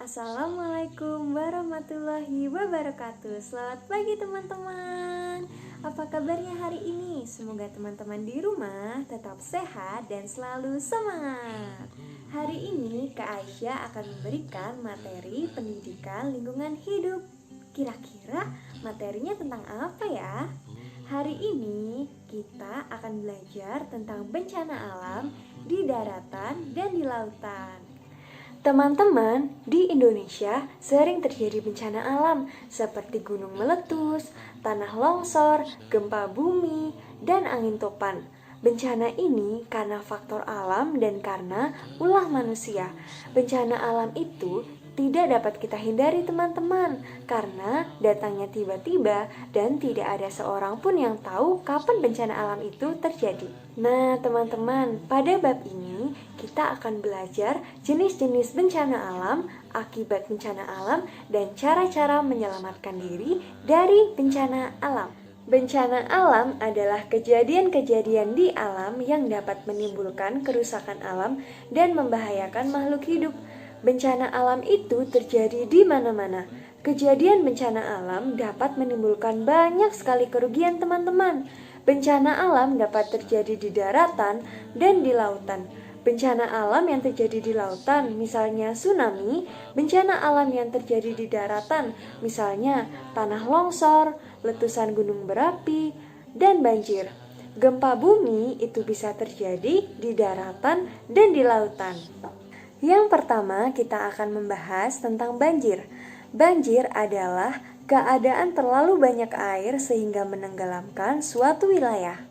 Assalamualaikum warahmatullahi wabarakatuh. Selamat pagi teman-teman. Apa kabarnya hari ini? Semoga teman-teman di rumah tetap sehat dan selalu semangat. Hari ini Kak Aisyah akan memberikan materi pendidikan lingkungan hidup. Kira-kira materinya tentang apa ya? Hari ini kita akan belajar tentang bencana alam di daratan dan di lautan. Teman-teman, di Indonesia sering terjadi bencana alam seperti gunung meletus, tanah longsor, gempa bumi, dan angin topan. Bencana ini karena faktor alam dan karena ulah manusia. Bencana alam itu tidak dapat kita hindari teman-teman karena datangnya tiba-tiba dan tidak ada seorang pun yang tahu kapan bencana alam itu terjadi. Nah teman-teman, pada bab ini kita akan belajar jenis-jenis bencana alam, akibat bencana alam, dan cara-cara menyelamatkan diri dari bencana alam. Bencana alam adalah kejadian-kejadian di alam yang dapat menimbulkan kerusakan alam dan membahayakan makhluk hidup. Bencana alam itu terjadi di mana-mana. Kejadian bencana alam dapat menimbulkan banyak sekali kerugian teman-teman. Bencana alam dapat terjadi di daratan dan di lautan. Bencana alam yang terjadi di lautan, misalnya tsunami. Bencana alam yang terjadi di daratan, misalnya tanah longsor, letusan gunung berapi, dan banjir. Gempa bumi itu bisa terjadi di daratan dan di lautan. Yang pertama, kita akan membahas tentang banjir. Banjir adalah keadaan terlalu banyak air sehingga menenggelamkan suatu wilayah.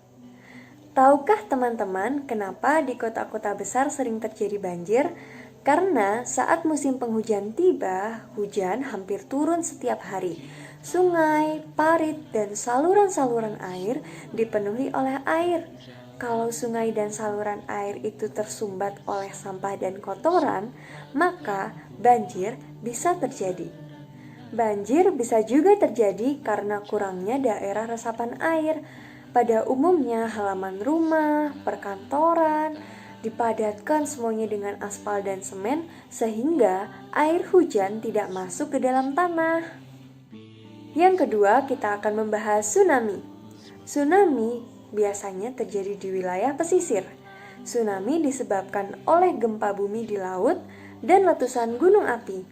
Tahukah teman-teman kenapa di kota-kota besar sering terjadi banjir? Karena saat musim penghujan tiba, hujan hampir turun setiap hari. Sungai, parit, dan saluran-saluran air dipenuhi oleh air. Kalau sungai dan saluran air itu tersumbat oleh sampah dan kotoran, maka banjir bisa terjadi. Banjir bisa juga terjadi karena kurangnya daerah resapan air. Pada umumnya halaman rumah, perkantoran, dipadatkan semuanya dengan aspal dan semen sehingga air hujan tidak masuk ke dalam tanah. Yang kedua, kita akan membahas tsunami. Tsunami biasanya terjadi di wilayah pesisir. Tsunami disebabkan oleh gempa bumi di laut dan letusan gunung api.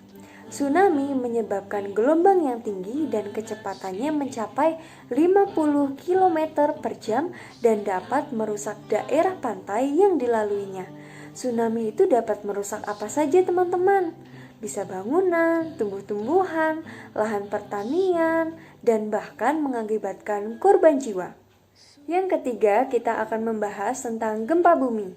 Tsunami menyebabkan gelombang yang tinggi dan kecepatannya mencapai 50 km per jam dan dapat merusak daerah pantai yang dilaluinya. Tsunami itu dapat merusak apa saja teman-teman? Bisa bangunan, tumbuh-tumbuhan, lahan pertanian, dan bahkan mengakibatkan korban jiwa. Yang ketiga, kita akan membahas tentang gempa bumi.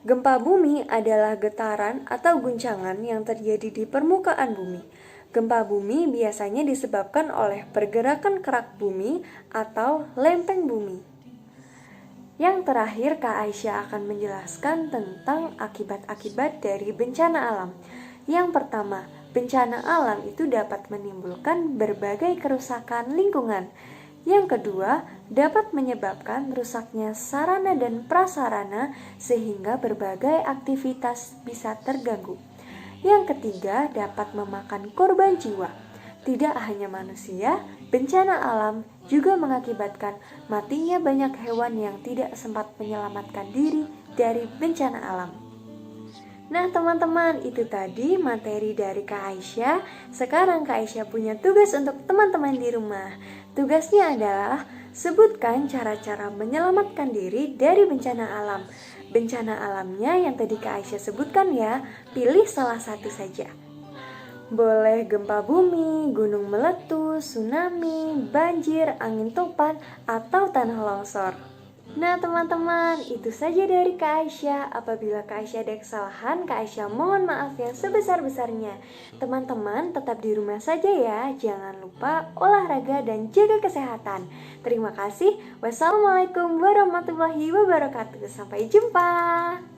Gempa bumi adalah getaran atau guncangan yang terjadi di permukaan bumi. Gempa bumi biasanya disebabkan oleh pergerakan kerak bumi atau lempeng bumi. Yang terakhir, Kak Aisyah akan menjelaskan tentang akibat-akibat dari bencana alam. Yang pertama, bencana alam itu dapat menimbulkan berbagai kerusakan lingkungan. Yang kedua, dapat menyebabkan rusaknya sarana dan prasarana sehingga berbagai aktivitas bisa terganggu. Yang ketiga, dapat memakan korban jiwa. Tidak hanya manusia, bencana alam juga mengakibatkan matinya banyak hewan yang tidak sempat menyelamatkan diri dari bencana alam. Nah teman-teman, itu tadi materi dari Kak Aisyah. Sekarang Kak Aisyah punya tugas untuk teman-teman di rumah. Tugasnya adalah sebutkan cara-cara menyelamatkan diri dari bencana alam. Bencana alamnya yang tadi Kak Aisyah sebutkan ya, pilih salah satu saja. Boleh gempa bumi, gunung meletus, tsunami, banjir, angin topan, atau tanah longsor. Nah teman-teman, itu saja dari Kak Aisyah. Apabila Kak Aisyah ada kesalahan, Kak Aisyah mohon maaf yang sebesar-besarnya. Teman-teman tetap di rumah saja ya. Jangan lupa olahraga dan jaga kesehatan. Terima kasih. Wassalamualaikum warahmatullahi wabarakatuh. Sampai jumpa.